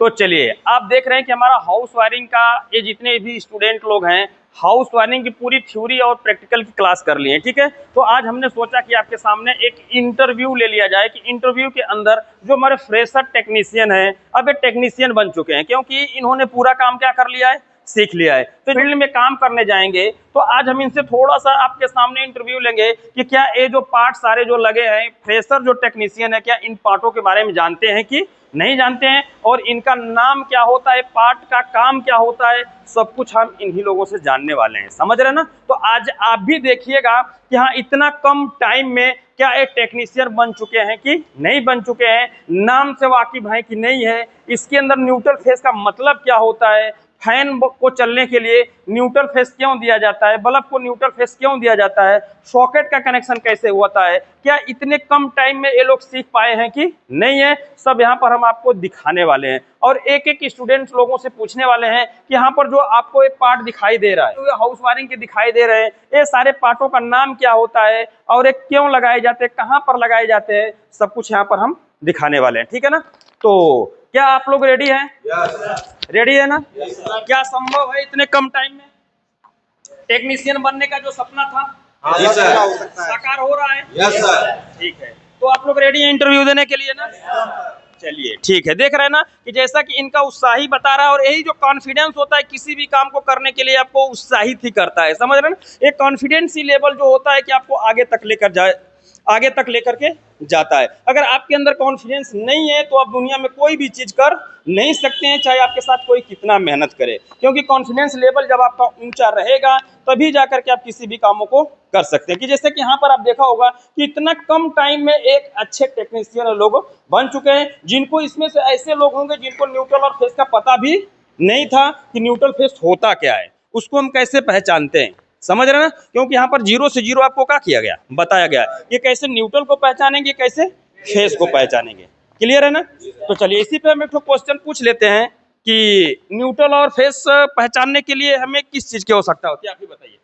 तो चलिए, आप देख रहे हैं कि हमारा हाउस वायरिंग का ये जितने भी स्टूडेंट लोग हैं, हाउस वायरिंग की पूरी थ्योरी और प्रैक्टिकल की क्लास कर लिए हैं, ठीक है। तो आज हमने सोचा कि आपके सामने एक इंटरव्यू ले लिया जाए कि इंटरव्यू के अंदर जो हमारे फ्रेशर टेक्नीशियन हैं, अब ये टेक्नीशियन बन चुके हैं, क्योंकि इन्होंने पूरा काम क्या कर लिया है, सीख लिया है, तो फील्ड में काम करने जाएंगे। तो आज हम इनसे थोड़ा सा आपके सामने इंटरव्यू लेंगे कि क्या ये जो पार्ट सारे जो लगे हैं, फ्रेशर जो टेक्नीशियन है, क्या इन पार्टों के बारे में जानते हैं कि नहीं जानते हैं, और इनका नाम क्या होता है, पार्ट का काम क्या होता है, सब कुछ हम इन्हीं लोगों से जानने वाले हैं। समझ रहे ना। तो आज आप भी देखिएगा कि हाँ, इतना कम टाइम में क्या एक टेक्नीशियन बन चुके हैं कि नहीं बन चुके हैं, नाम से वाकिफ है कि नहीं है, इसके अंदर न्यूट्रल फेस का मतलब क्या होता है, फैन को चलने के लिए न्यूट्रल फेस क्यों दिया जाता है, बल्ब को न्यूट्रल फेस क्यों दिया जाता है, सॉकेट का कनेक्शन कैसे होता है, क्या इतने कम टाइम में ये लोग सीख पाए हैं कि नहीं है, सब यहाँ पर हम आपको दिखाने वाले हैं। और एक एक स्टूडेंट्स लोगों से पूछने वाले हैं कि यहाँ पर जो आपको एक पार्ट दिखाई दे रहा है, तो हाउस वायरिंग के दिखाई दे रहे हैं, ये सारे पार्टों का नाम क्या होता है और ये क्यों लगाए जाते हैं, कहाँ पर लगाए जाते हैं, सब कुछ यहाँ पर हम दिखाने वाले हैं, ठीक है ना। तो क्या आप लोग रेडी हैं? रेडी है ना? क्या संभव है इतने कम टाइम में टेक्नीशियन बनने का जो सपना था साकार हो रहा है? ठीक है, तो आप लोग रेडी हैं इंटरव्यू देने के लिए ना? चलिए ठीक है, देख रहे हैं ना कि जैसा कि इनका उत्साही बता रहा है, और यही जो कॉन्फिडेंस होता है किसी भी काम को करने के लिए आपको उत्साहित ही करता है। समझ रहे हैं ना। एक कॉन्फिडेंस ही लेवल जो होता है कि आपको आगे तक लेकर के जाता है। अगर आपके अंदर कॉन्फिडेंस नहीं है तो आप दुनिया में कोई भी चीज कर नहीं सकते हैं, चाहे आपके साथ कोई कितना मेहनत करे, क्योंकि कॉन्फिडेंस लेवल जब आपका ऊंचा रहेगा तभी जाकर के आप किसी भी कामों को कर सकते हैं। कि जैसे कि यहाँ पर आप देखा होगा कि इतना कम टाइम में एक अच्छे टेक्नीशियन लोग बन चुके हैं, जिनको इसमें से ऐसे लोग होंगे जिनको न्यूट्रल और फेस का पता भी नहीं था कि न्यूट्रल फेस होता क्या है, उसको हम कैसे पहचानते हैं। समझ रहे ना, क्योंकि यहाँ पर 0 से 0 आपको क्या किया गया, बताया गया ये कैसे न्यूट्रल को पहचानेंगे, कैसे फेस को पहचानेंगे। क्लियर है ना। तो चलिए इसी पे हम एक क्वेश्चन पूछ लेते हैं कि न्यूट्रल और फेस पहचानने के लिए हमें किस चीज की आवश्यकता होती है, आप ही बताइए।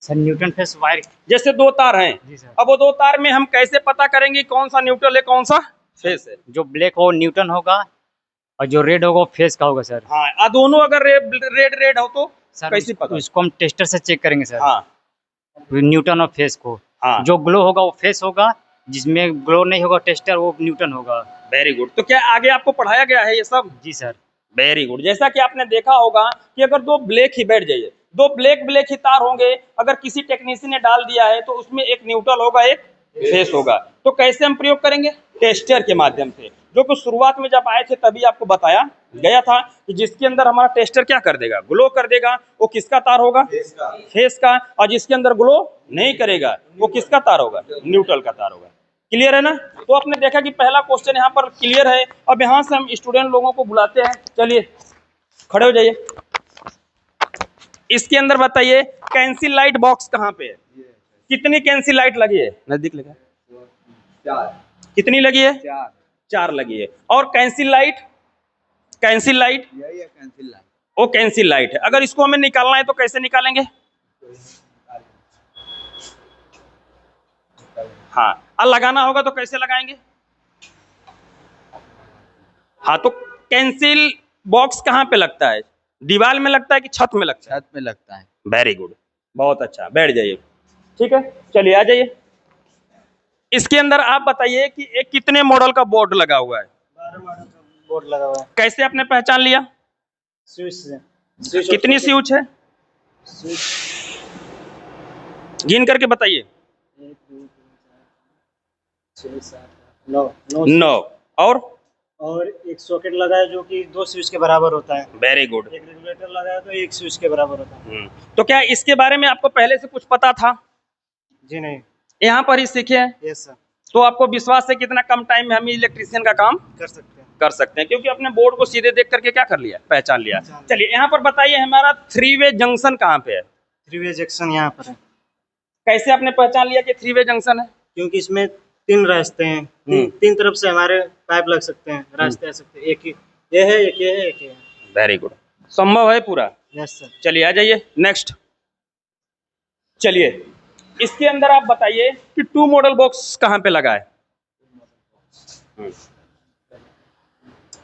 Sir Newton face wire. जैसे 2 तार हैं, जी सर। अब वो 2 तार में हम कैसे पता करेंगे कौन सा न्यूट्रल है कौन सा फेस है? जो ब्लैक हो न्यूटन होगा और जो रेड होगा वो फेस का होगा सर। हाँ, दोनों अगर रेड हो तो सर कैसे पता? उसको हम टेस्टर से चेक करेंगे सर। हाँ न्यूटन और फेस को। हाँ, जो ग्लो होगा वो फेस होगा, जिसमें ग्लो नहीं होगा टेस्टर वो न्यूटन होगा। Very good. तो क्या आगे आपको पढ़ाया गया है ये सब? जी सर। Very good. जैसा कि आपने देखा होगा कि अगर 2 ब्लैक ही बैठ जाइए, 2 ब्लैक ही तार होंगे, अगर किसी टेक्नीशियन ने डाल दिया है तो उसमें एक न्यूट्रल होगा एक फेस होगा। तो कैसे हम प्रयोग करेंगे? टेस्टर के माध्यम से, जो कि शुरुआत में जब आए थे तभी आपको बताया गया था कि जिसके अंदर हमारा टेस्टर क्या कर देगा, ग्लो कर देगा, वो किसका तार होगा? फेस का। और जिसके अंदर ग्लो नहीं करेगा वो किसका तार होगा? न्यूट्रल का तार होगा। क्लियर है ना। तो आपने देखा कि पहला क्वेश्चन यहाँ पर क्लियर है। अब यहाँ से हम स्टूडेंट लोगों को बुलाते हैं, चलिए खड़े हो जाइए। इसके अंदर बताइए कैंसिल लाइट बॉक्स कहाँ पे है, कितनी कैंसिल लाइट लगी है? नजदीक लगा। 4। कितनी लगी है? 4। 4 लगी है। और कैंसिल लाइट यही है कैंसिल लाइट। वो कैंसिल लाइट है। अगर इसको हमें निकालना है तो कैसे निकालेंगे? हाँ, और लगाना होगा तो कैसे लगाएंगे? हाँ, तो कैंसिल बॉक्स कहाँ पे लगता है? दीवार में लगता है कि छत में लगता है? छत में लगता है। वेरी गुड, बहुत अच्छा, बैठ जाइए। ठीक है, चलिए आ जाइए। इसके अंदर आप बताइए कि एक कितने मॉडल का बोर्ड लगा हुआ है? 12 मॉडल का बोर्ड लगा हुआ है। कैसे आपने पहचान लिया? स्विच से। कितनी स्विच है? गिन करके बताइए। 1 2 3 4 5 6 7 8 9। और एक सॉकेट लगा है जो कि 2 स्विच के बराबर होता है। Very good. एक रेगुलेटर लगा है तो 1 स्विच के बराबर होता है। तो क्या इसके बारे में आपको पहले से कुछ पता था? जी नहीं। यहाँ पर ही सीखे हैं? Yes sir. तो आपको विश्वास है कितना कम टाइम में हम इलेक्ट्रीशियन का काम कर सकते हैं, क्योंकि अपने बोर्ड को सीधे देख करके क्या कर लिया, पहचान लिया। चलिए यहाँ पर बताइए हमारा 3 वे जंक्शन कहाँ पे है? 3 वे जंक्शन यहाँ पर है। कैसे आपने पहचान लिया कि 3 वे जंक्शन है? क्योंकि इसमें 3 रास्ते हैं, 3 तरफ से हमारे पाइप लग सकते हैं, रास्ते आ सकते हैं। एक ये है, एक ये है, एक ये है। वेरी गुड, संभव है पूरा? Yes sir. चलिए आ जाइए नेक्स्ट। चलिए इसके अंदर आप बताइए कि 2 मॉडल बॉक्स कहाँ पे लगा है?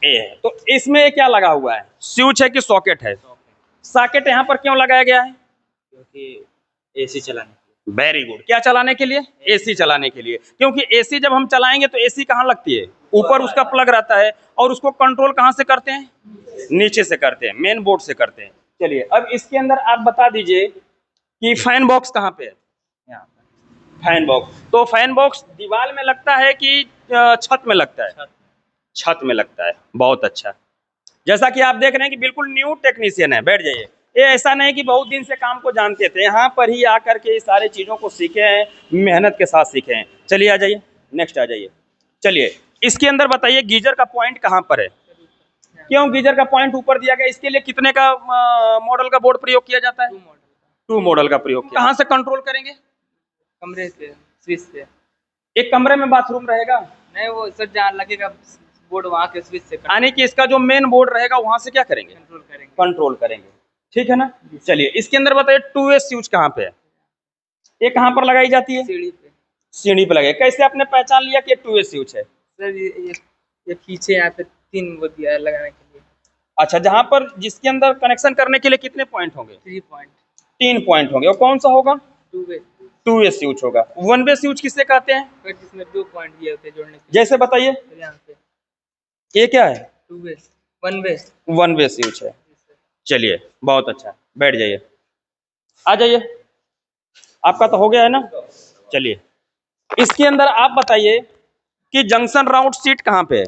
ए है। तो इसमें क्या लगा हुआ है, स्विच है कि सॉकेट है? सॉकेट यहाँ पर क्यों लगाया गया है? क्योंकि एसी चलाने। Very good. क्या चलाने के लिए? एसी चलाने के लिए। क्योंकि एसी जब हम चलाएंगे तो एसी कहाँ लगती है? ऊपर उसका प्लग रहता है। और उसको कंट्रोल कहाँ से करते हैं? नीचे से करते हैं, मेन बोर्ड से करते हैं। चलिए अब इसके अंदर आप बता दीजिए कि फैन बॉक्स कहाँ पे है? यहाँ फैन बॉक्स। तो फैन बॉक्स दीवार में लगता है कि छत में लगता है? छत में लगता है। बहुत अच्छा। जैसा कि आप देख रहे हैं कि बिल्कुल न्यू टेक्नीशियन है। बैठ जाइए। ये ऐसा नहीं कि बहुत दिन से काम को जानते थे, यहाँ पर ही आकर के इस सारी चीज़ों को सीखे हैं, मेहनत के साथ सीखे हैं। चलिए आ जाइए, नेक्स्ट आ जाइए। चलिए इसके अंदर बताइए गीजर का पॉइंट कहाँ पर है? क्यों गीजर का पॉइंट ऊपर दिया गया? इसके लिए कितने का मॉडल का बोर्ड प्रयोग किया जाता है? 2 मॉडल का प्रयोग किया। कहाँ से कंट्रोल करेंगे? कमरे से, स्विच से। एक कमरे में बाथरूम रहेगा? नहीं, वो सर जहाँ लगेगा बोर्ड वहाँ के स्विच से यानी कि इसका जो मेन बोर्ड रहेगा वहां से क्या करेंगे? कंट्रोल करेंगे। कंट्रोल करेंगे। ठीक है ना? चलिए इसके अंदर बताइए 2 वे स्विच कहाँ पे है? ये कहाँ पर लगाई जाती है? सीढ़ी पे। सीढ़ी पे लगे। कैसे आपने पहचान लिया कि 2 वे स्विच है? सर ये पीछे यहाँ पे 3 वो दिया है लगाने के लिए। अच्छा, जहां पर जिसके अंदर कनेक्शन करने के लिए कितने पॉइंट होंगे? 3 पॉइंट। 3 पॉइंट होंगे। और कौन सा होगा? 2 वे। 2 वे स्विच होगा। 1 वे स्विच किसे कहते हैं? फिर जिसमें 2 पॉइंट दिए होते हैं जोड़ने के लिए। जैसे बताइए, फिर यहाँ पे ये क्या है? 2 वे, 1 वे। 1 वे स्विच है। चलिए बहुत अच्छा, बैठ जाइए, आ जाइए। आपका तो हो गया है ना? चलिए इसके अंदर आप बताइए कि जंक्शन राउट सीट कहाँ पे है?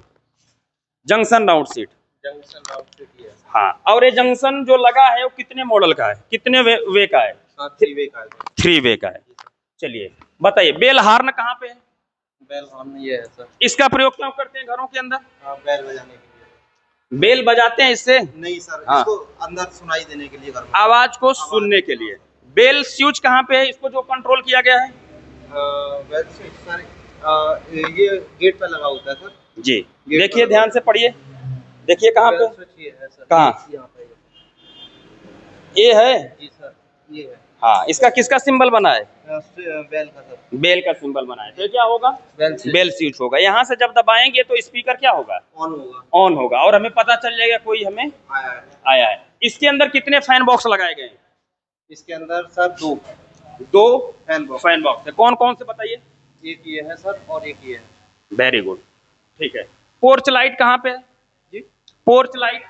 जंक्शन राउट सीट। जंक्शन राउट से किया। हाँ, और ये जंक्शन जो लगा है वो कितने मॉडल का है, कितने वे का है? 3 वे का है। 3 वे का है। चलिए बताइए बेल हार्न कहाँ पे है? बेल हॉर्न ये है सर। इसका प्रयोग क्यों करते हैं घरों के अंदर? बेल बजाने के लिए। बेल बजाते हैं इससे नहीं सर, हाँ। इसको अंदर सुनाई देने के लिए घर में। आवाज को सुनने के लिए। बेल स्विच कहाँ पे है, इसको जो कंट्रोल किया गया है? बेल स्विच सर ये गेट पे लगा होता है सर। जी देखिए, ध्यान से पढ़िए। देखिए कहाँ पे? बेल स्विच ये है सर। कहाँ? यहाँ पे ये है। जी सर, ये है। हाँ, इसका किसका सिंबल बना है? बेल का सर। बेल का सिंबल बना है। तो क्या होगा? Bell switch. बेल स्विच होगा। यहाँ से जब दबाएंगे तो स्पीकर क्या होगा? ऑन होगा। ऑन होगा और हमें पता चल जाएगा कोई हमें आया है। आया है। इसके अंदर कितने फैन बॉक्स लगाए गए हैं? इसके अंदर सर 2 फैन फैन बॉक्स है। कौन कौन से बताइए? एक ये है सर और एक ये है। वेरी गुड, ठीक है। पोर्च लाइट कहाँ पे है जी? पोर्च लाइट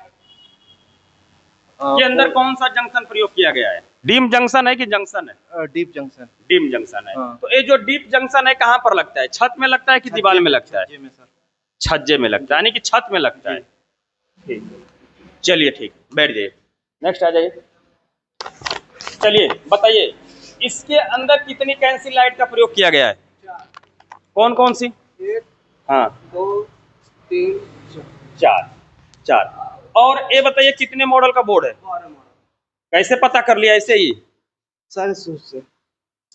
के अंदर कौन सा जंक्शन प्रयोग किया गया है? डीम जंक्शन है कि जंक्शन है? Deep junction. डीम जंक्शन है। हाँ। तो ये जो डीप जंक्शन है कहाँ पर लगता है? छत में लगता है कि दीवार में लगता है? छज्जे में सर। छज्जे में लगता है, यानी कि छत में लगता है। ठीक, चलिए ठीक, बैठ जाइए, नेक्स्ट आ जाइए। चलिए बताइए इसके अंदर कितनी कैंसिल लाइट का प्रयोग किया गया है? कौन कौन सी? 1 हाँ 2 3 4। और ये बताइए कितने मॉडल का बोर्ड है? कैसे पता कर लिया ऐसे ही? सारे स्विच से।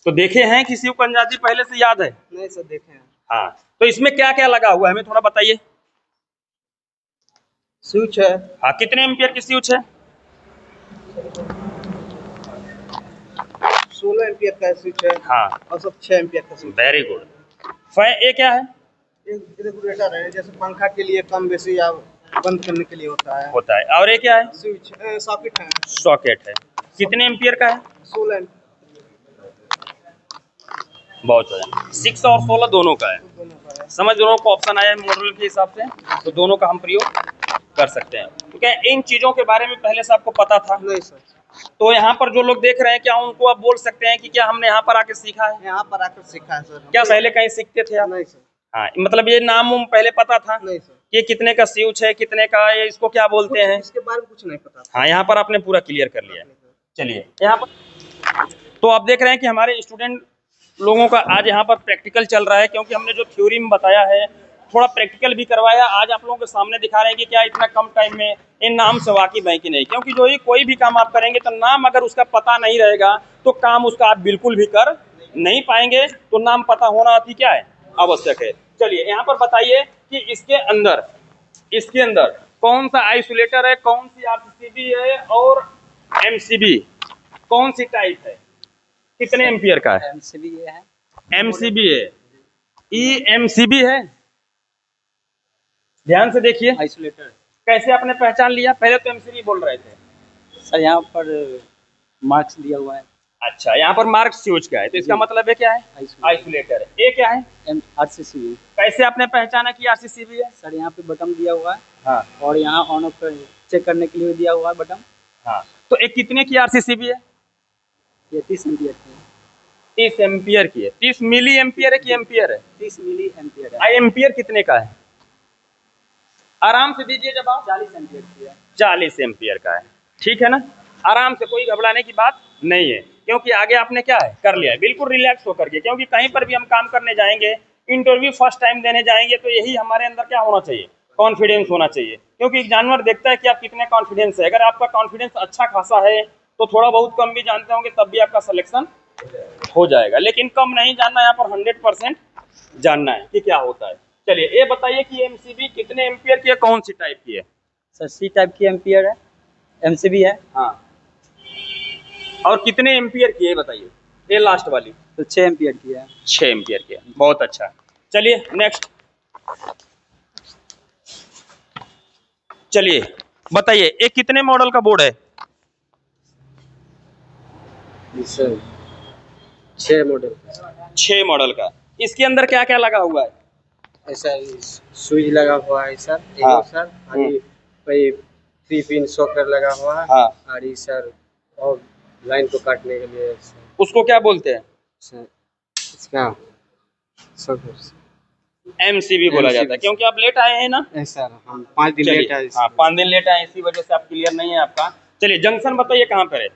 तो देखे हैं किसी को अंदाजी पहले से याद है? नहीं सर, देखे हैं। हाँ, तो इसमें क्या क्या लगा हुआ है हमें थोड़ा बताइए। स्विच है। हाँ, कितने एम्पियर की स्विच है? 16 एम्पियर का स्विच है। हाँ, और सब 6 एम्पियर का स्विच। Very good. ये क्या है? एक रेगुलेटर है, जैसे पंखा के लिए कम बेसी या बंद करने के लिए होता है। होता है। और ये क्या है? स्विच सॉकेट है। सॉकेट है। कितने एम्पियर का है? 16 एम्पियर बहुत है। 6 और 16 दोनों का है। दोनों का है। समझ दोनों को ऑप्शन आया है मॉडल के हिसाब से, तो दोनों का हम प्रयोग कर सकते हैं। तो क्या इन चीज़ों के बारे में पहले से आपको पता था? नहीं सर, तो यहाँ पर जो लोग देख रहे हैं क्या उनको आप बोल सकते हैं कि क्या हमने यहाँ पर आके सीखा है? यहाँ पर आकर सीखा है सर। क्या पहले कहीं सीखते थे आप? नहीं सर। हाँ, मतलब ये नाम पहले पता था? नहीं सर, ये कितने का स्विच है, कितने का ये इसको क्या बोलते हैं? इसके बारे में कुछ नहीं पता था। हाँ, यहाँ पर आपने पूरा क्लियर कर लिया। चलिए यहाँ पर तो आप देख रहे हैं कि हमारे स्टूडेंट लोगों का आज यहाँ पर प्रैक्टिकल चल रहा है, क्योंकि हमने जो थ्योरी में बताया है थोड़ा प्रैक्टिकल भी करवाया। आज आप लोगों के सामने दिखा रहे हैं कि क्या इतना कम टाइम में इन नाम से वाकिफ है कि नहीं, क्योंकि जो ही कोई भी काम आप करेंगे तो नाम अगर उसका पता नहीं रहेगा तो काम उसका आप बिल्कुल भी कर नहीं पाएंगे। तो नाम पता होना अति क्या है, आवश्यक है। चलिए यहाँ पर बताइए कि इसके अंदर कौन सा आइसोलेटर है, कौन सी आरसीबी है और एमसीबी कौन सी टाइप है, कितने एम्पियर का है? एमसीबी ये है। एमसीबी है, ई एमसीबी है। ध्यान से देखिए, आइसोलेटर कैसे आपने पहचान लिया? पहले तो एमसीबी बोल रहे थे। सर यहाँ पर मार्क्स दिया हुआ है। अच्छा, यहाँ पर मार्क्स यूज का है, तो इसका जी। मतलब है क्या है? आइसोलेटर है। ये क्या है? RCCB। कैसे आपने पहचाना कि आरसीसीबी है? सर यहाँ पे बटन दिया हुआ है हाँ और यहाँ ऑन ऑफ चेक करने के लिए दिया हुआ है बटन। हाँ। तो एक कितने की आरसीसीबी है? ये 30 एम्पियर की है। 30 एम्पियर की है। 30 मिली एम्पियर है कि एम्पियर है? 30 मिली एम्पियर है। आई एम्पियर कितने का है? आराम से दीजिए जवाब। 40 एम्पियर की है। 40 एम्पियर का है। ठीक है ना, आराम से, कोई घबराने की बात नहीं है, क्योंकि आगे आपने क्या है कर लिया है, बिल्कुल रिलैक्स होकर के। क्योंकि कहीं पर भी हम काम करने जाएंगे, इंटरव्यू फर्स्ट टाइम देने जाएंगे, तो यही हमारे अंदर क्या होना चाहिए? कॉन्फिडेंस होना चाहिए। क्योंकि एक जानवर देखता है कि आप कितने कॉन्फिडेंस है। अगर आपका कॉन्फिडेंस अच्छा खासा है तो थोड़ा बहुत कम भी जानते होंगे तब भी आपका सिलेक्शन हो जाएगा, लेकिन कम नहीं जानना, यहाँ पर 100% जानना है कि क्या होता है। चलिए ये बताइए कि एमसीबी कितने एम्पियर की है, कौन सी टाइप की है? सर सी टाइप की एम्पियर है, MCB है। हाँ, और कितने एम्पियर की है बताइए, ये लास्ट वाली? तो 6 एम्पियर की है। 6 एम्पियर की है। बहुत अच्छा। चलिए नेक्स्ट, चलिए बताइए ये कितने मॉडल का बोर्ड है? Sir 6 model. 6 मॉडल का। इसके अंदर क्या क्या लगा हुआ है? ऐसा स्विच लगा हुआ है सर, हाँ। सर भाई 3 पिन सॉकेट लगा हुआ है। हाँ। और ये सर और लाइन को काटने के लिए सर, उसको क्या बोलते हैं? सर इसका सॉकेट एमसीबी बोला जाता है। MCB। क्योंकि आप लेट आए हैं ना? सर हम 5 दिन चलिए, लेट आए। हाँ 5 दिन लेट आए, इसी वजह से आप क्लियर नहीं है आपका। चलिए जंक्शन बताइए कहाँ पर है?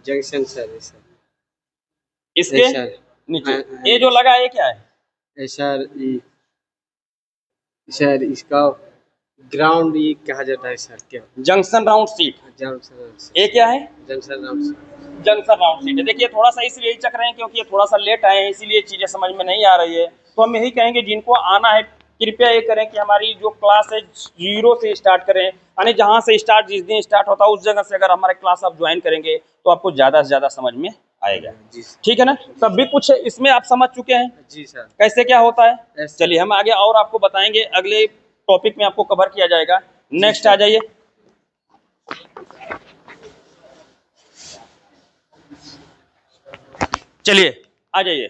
जंक्शन सर इसके सर नीचे हाँ, ये जो लगा है ये क्या है? सर इसका ग्राउंड ये कहा जाता है सर। क्या जंक्शन राउंड सीट। जंक्शन ये क्या है? जंक्शन जंक्शन राउंड सीट है। देखिए थोड़ा सा इसलिए ही चक रहे हैं क्योंकि ये थोड़ा सा लेट आए हैं, इसीलिए चीजें समझ में नहीं आ रही है। तो हम यही कहेंगे जिनको आना है कृपया ये करें कि हमारी जो क्लास है 0 से स्टार्ट करें, यानी जहाँ से स्टार्ट जिस दिन स्टार्ट होता है उस जगह से अगर हमारे क्लास आप ज्वाइन करेंगे तो आपको ज़्यादा से ज़्यादा समझ में आएगा। जी ठीक है ना, सभी कुछ इसमें आप समझ चुके हैं जी सर। कैसे क्या होता है। Yes, चलिए हम आगे और आपको बताएंगे, अगले टॉपिक में आपको कवर किया जाएगा। नेक्स्ट आ जाइए। चलिए आ जाइए,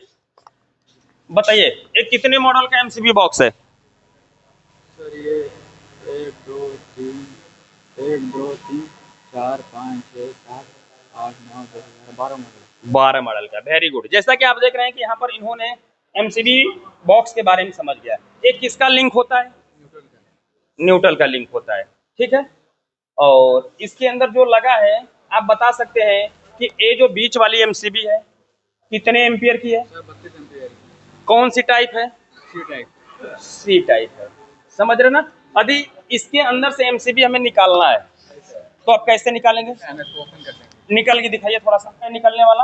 बताइए ये कितने मॉडल का एमसीबी बॉक्स है? सर ये 1 2 3 4 5 6 7 8 9 10 11 12 मॉडल। 12 मॉडल का। Very good. जैसा कि आप देख रहे हैं कि यहाँ पर इन्होंने एमसीबी बॉक्स के बारे में समझ गया। ये किसका लिंक होता है? न्यूट्रल का लिंक होता है। ठीक है, और इसके अंदर जो लगा है आप बता सकते हैं कि ये जो बीच वाली एमसीबी है कितने एम्पियर की है? 32 एम्पियर की। कौन सी टाइप है? सी टाइप। सी टाइप है। समझ रहे ना? यदि इसके अंदर से एमसीबी हमें निकालना है तो आप कैसे निकालेंगे? ओपन करते हैं। निकल के दिखाइए थोड़ा सा, निकलने वाला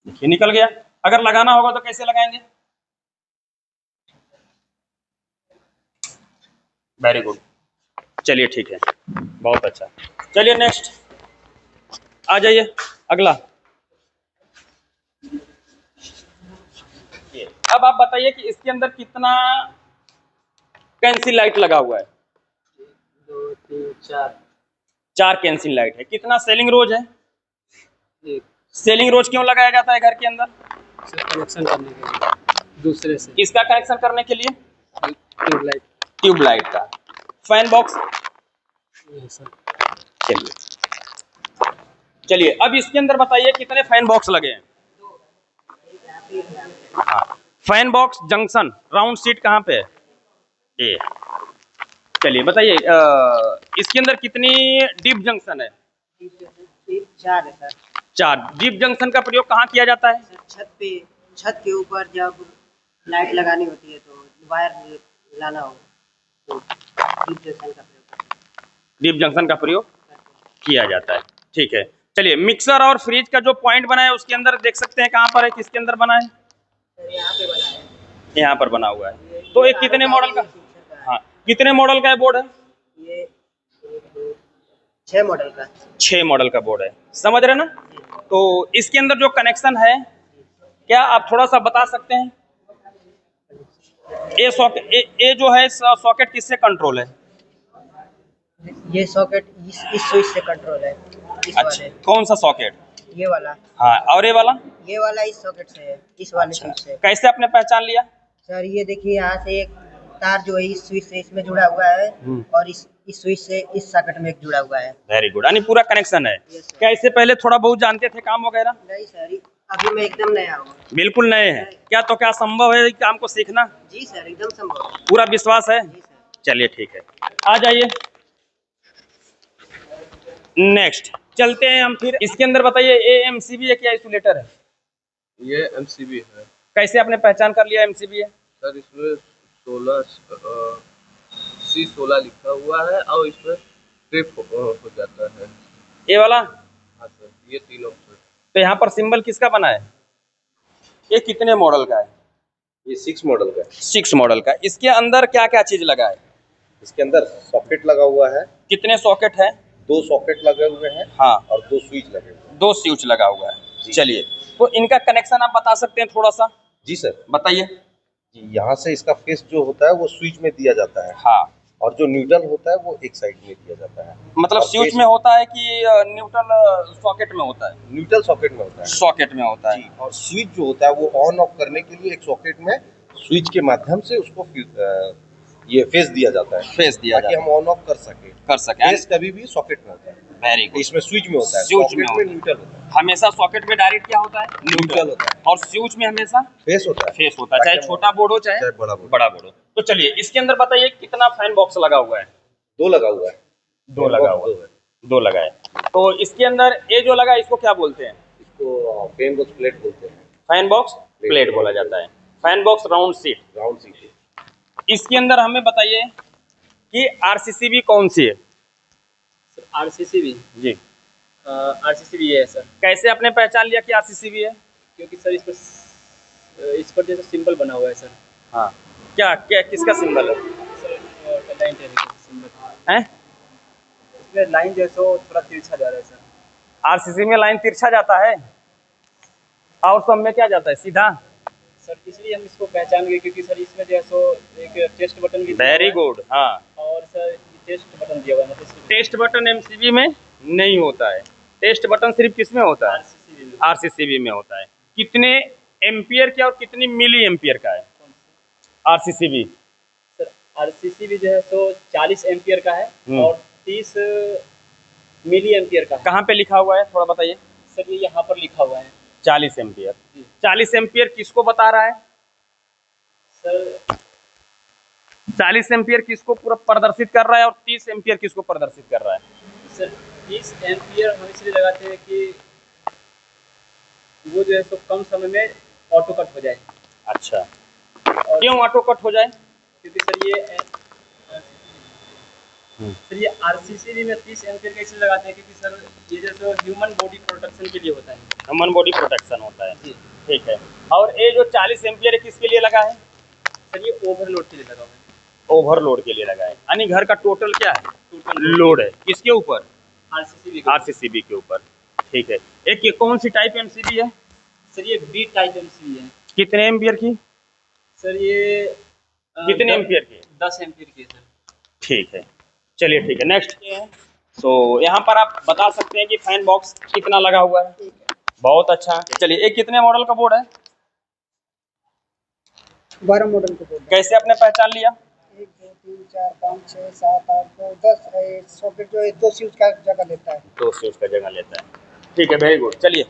देखिए निकल गया। अगर लगाना होगा तो कैसे लगाएंगे? Very good. चलिए ठीक है, बहुत अच्छा। चलिए नेक्स्ट आ जाइए, अगला। अब आप बताइए कि इसके अंदर कितना कैंसिल लाइट लगा हुआ है? 2 3 4 4 कैंसिल लाइट है। कितना सेलिंग रोज है? 1 सेलिंग रोज क्यों लगाया जाता है घर के अंदर? कनेक्शन करने के लिए दूसरे से किसका कनेक्शन करने के लिए? ट्यूबलाइट। ट्यूबलाइट का। Fan box. चलिए चलिए अब इसके अंदर बताइए कितने फैन बॉक्स लगे हैं? हाँ, fan box junction round seat कहाँ पे है? ये। चलिए बताइए इसके अंदर कितनी डीप जंक्शन है? 4 है सर। 4। डीप जंक्शन का प्रयोग कहाँ किया जाता है? छत के ऊपर जब लाइट लगानी होती है तो वायर लाना हो तो डीप जंक्शन का प्रयोग किया जाता है। ठीक है, चलिए मिक्सर और फ्रिज का जो पॉइंट बना है उसके अंदर देख सकते हैं कहाँ पर है, किसके अंदर बना है? यहाँ पे बना है। यहाँ पर बना हुआ है। तो ये कितने मॉडल का? हाँ, कितने मॉडल का बोर्ड है? ये 6 मॉडल का। 6 मॉडल का बोर्ड है। समझ रहे ना? तो इसके अंदर जो कनेक्शन है क्या आप थोड़ा सा बता सकते हैं? ये सॉकेट ये जो है सॉकेट किससे कंट्रोल है? ये सॉकेट इस स्विच से कंट्रोल है, इस अच्छा, वाले, कौन सा सॉकेट? ये वाला। हाँ, और ये वाला? ये वाला इस सॉकेट से है, इस वाले अच्छा, स्विच से। कैसे आपने पहचान लिया? सर ये देखिए, यहाँ से एक तार जो है इस स्विच से इसमें जुड़ा हुआ है, और इस स्विच से इस सॉकेट में एक जुड़ा हुआ है। वेरी गुड, यानी पूरा कनेक्शन है। Yes, sir. क्या इससे पहले थोड़ा बहुत जानते थे काम वगैरह? नहीं सर, अभी मैं एकदम नया हूँ। बिल्कुल नए हैं क्या? तो क्या संभव है काम को सीखना? जी सर, एकदम संभव है। पूरा विश्वास है? जी सर। चलिए ठीक है, आ जाइए नेक्स्ट चलते हैं हम फिर। इसके अंदर बताइए AMCB है क्या आइसोलेटर है? ये MCB है कैसे आपने पहचान कर लिया MCB है? सर। इसमें 16 लिखा हुआ है और इसमें ट्रिप हो जाता है। ये वाला? हाँ सर, ये तीनों सर। तो यहाँ पर सिंबल किसका बना है? ये कितने मॉडल का है? ये 6 मॉडल का है। 6 मॉडल का। इसके अंदर क्या क्या चीज लगा है? इसके अंदर सॉकेट लगा हुआ है, कितने सॉकेट है? 2 सॉकेट लगे हुए हैं हाँ, और 2 स्विच लगे हुए हैं। 2 स्विच लगा हुआ है। जी। चलिए, तो इनका कनेक्शन आप बता सकते हैं थोड़ा सा? जी सर, बताइए। जी यहाँ से इसका फेस जो होता है वो स्विच में दिया जाता है, हाँ, और जो न्यूट्रल होता है वो एक साइड में दिया जाता है। मतलब और स्विच फेस में होता है कि न्यूट्रल सॉकेट में होता है? न्यूट्रल सॉकेट में होता है सॉकेट में होता जी। है। और स्विच जो होता है वो ऑन ऑफ करने के लिए एक सॉकेट में स्विच के माध्यम से उसको ये फेस दिया जाता है, फेस दिया ताकि जाता हम ऑन ऑफ कर सके। फेस कभी भी सॉकेट में होता है, वेरी गुड। इसमें स्विच में होता है, स्विच में सॉकेट होता में है। न्यूट्रल होता है। हमेशा सॉकेट में डायरेक्ट क्या होता है? न्यूट्रल होता है और स्विच में हमेशा फेस होता है, फेस होता है, चाहे ताकि हम छोटा बोर्ड हो चाहे चाहे बड़ा बोर्ड। बड़ा बोर्ड हो। तो चलिए, इसके अंदर बताइए कितना फैन बॉक्स लगा हुआ है? 2 लगा हुआ है। 2 लगा हुआ है। 2 लगा है। तो इसके अंदर ये जो लगा है इसको क्या बोलते हैं? इसको फैन बॉक्स प्लेट बोलते हैं। फैन बॉक्स प्लेट बोला जाता है। Fan box round seat. Round seat. इसके अंदर हमें बताइए कि RCCB कौन सी है? सर RCCB जी, RCCB ये है सर, कैसे आपने पहचान लिया कि RCCB है? क्योंकि सर इस पर जैसे सिंबल बना हुआ है सर। हाँ, क्या क्या किसका सिंबल है? सर लाइन सिंबल हैं? इसमें लाइन जो है सो थोड़ा तिरछा जा रहा है सर। RCCB में लाइन तिरछा जाता है और सब में क्या जाता है? सीधा? सर इसलिए हम इसको पहचान गए क्योंकि सर इसमें जो है सो एक टेस्ट बटन भी दिया हुआ वेरी है। गुड। हाँ, और सर टेस्ट बटन दिया हुआ है, मतलब इसमें टेस्ट बटन MCB में नहीं होता है। टेस्ट बटन सिर्फ किस में होता है? RCCB में। RCCB में होता है। कितने एम्पियर का और कितनी मिली एम्पियर का है RCCB? सर RCCB जो है सो 40 एम्पियर का है और 30 मिली एम्पियर का है। कहाँ पे लिखा हुआ है थोड़ा बताइए? सर ये यहाँ पर लिखा हुआ है 40 एम्पियर। जी। 40 एम्पियर किसको बता रहा है? सर। 40 एम्पियर किसको पूरा प्रदर्शित कर रहा है और 30 एम्पियर किसको प्रदर्शित कर रहा है? सर 30 एम्पियर हम इसलिए लगाते हैं कि वो जो है सो कम समय में ऑटो कट हो जाए। अच्छा, और क्यों ऑटो कट हो जाए? क्योंकि सर ये RCCB में 30 एम्पियर का इसलिए लगाते हैं क्योंकि सर ये जो सो ह्यूमन बॉडी प्रोटेक्शन के लिए होता है। ह्यूमन बॉडी प्रोटेक्शन होता है। जी। ठीक है। और ये जो 40 एम्पियर है किसके लिए लगा है? सर ये ओवरलोड के लिए लगा हुआ है। ओवरलोड के लिए लगा है, यानी घर का टोटल क्या है? टोटल लोड है। किसके ऊपर? RCCB का। RCCB के ऊपर। ठीक है। एक ये कौन सी टाइप MCB है? सर ये B टाइप MCB है। कितने एम्पियर की? सर ये कितने एम्पियर की? 10 एम्पियर की है सर। ठीक है, चलिए ठीक है। नेक्स्ट तो यहाँ पर आप बता सकते हैं कि फैन बॉक्स कितना लगा हुआ है? बहुत अच्छा। चलिए, एक कितने मॉडल का बोर्ड है? 12 मॉडल का बोर्ड। कैसे आपने पहचान लिया? 1 2 3 4 5 6 7 8 9 10 सॉकेट जो है 2 स्विच का जगह लेता है। 2 स्विच का जगह लेता है। ठीक है, वेरी गुड। चलिए,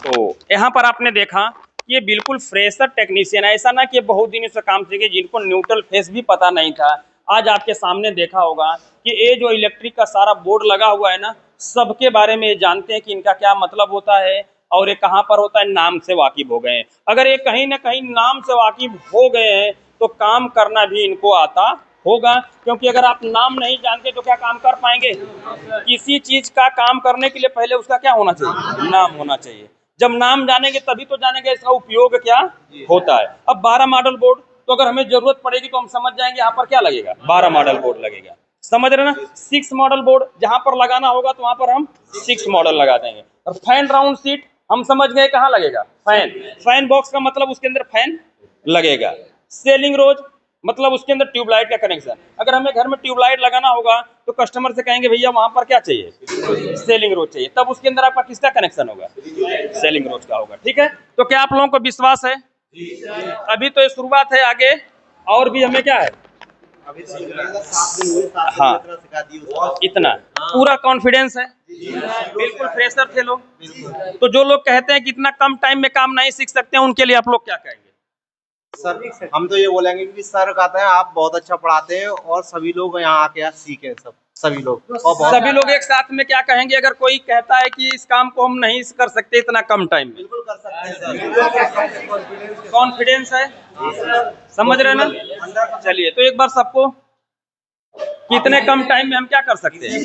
तो यहाँ पर आपने देखा कि ये बिल्कुल फ्रेशर टेक्नीशियन है। ऐसा ना कि बहुत दिन से काम सीखे, जिनको न्यूट्रल फेस भी पता नहीं था। आज आपके सामने देखा होगा कि ये जो इलेक्ट्रिक का सारा बोर्ड लगा हुआ है ना, सबके बारे में ये जानते हैं कि इनका क्या मतलब होता है और ये कहाँ पर होता है, नाम से वाकिफ हो गए हैं। अगर ये कहीं ना कहीं नाम से वाकिफ हो गए हैं तो काम करना भी इनको आता होगा, क्योंकि अगर आप नाम नहीं जानते तो क्या काम कर पाएंगे? किसी चीज का काम करने के लिए पहले उसका क्या होना चाहिए? नाम होना चाहिए। जब नाम जानेंगे तभी तो जानेंगे इसका उपयोग क्या होता है। अब 12 मॉडल बोर्ड, तो अगर हमें जरूरत पड़ेगी तो हम समझ जाएंगे यहाँ पर क्या लगेगा, 12 मॉडल बोर्ड लगेगा। समझ रहे ना? 6 मॉडल बोर्ड जहां पर लगाना होगा तो वहां पर हम 6 मॉडल लगा देंगे। और फैन राउंड सीट हम समझ गए कहाँ लगेगा, फैन बॉक्स का मतलब उसके अंदर फैन लगेगा। सेलिंग रोज मतलब उसके अंदर ट्यूबलाइट का कनेक्शन। अगर हमें घर में ट्यूबलाइट लगाना होगा तो कस्टमर से कहेंगे भैया वहां पर क्या चाहिए, सेलिंग रोज चाहिए, तब उसके अंदर आपका किसका कनेक्शन होगा, सेलिंग रोज का होगा। ठीक है, तो क्या आप लोगों को विश्वास है? अभी तो ये शुरुआत है, आगे और भी हमें क्या है, हाँ इतना पूरा कॉन्फिडेंस है, बिल्कुल फ्रेशर थे लोग। तो जो लोग कहते हैं कि इतना कम टाइम में काम नहीं सीख सकते हैं, उनके लिए आप लोग क्या कहेंगे? सर हम तो ये बोलेंगे कि सर कहते हैं आप बहुत अच्छा पढ़ाते हैं और सभी लोग यहाँ आके सीखें, सब सभी लोग और सभी लोग एक साथ में क्या कहेंगे? अगर कोई कहता है कि इस काम को हम नहीं कर सकते इतना कम टाइम में, बिल्कुल कर सकते हैं सर। कॉन्फिडेंस है, समझ रहे ना? चलिए तो एक बार सबको कितने कम टाइम में हम क्या कर सकते हैं,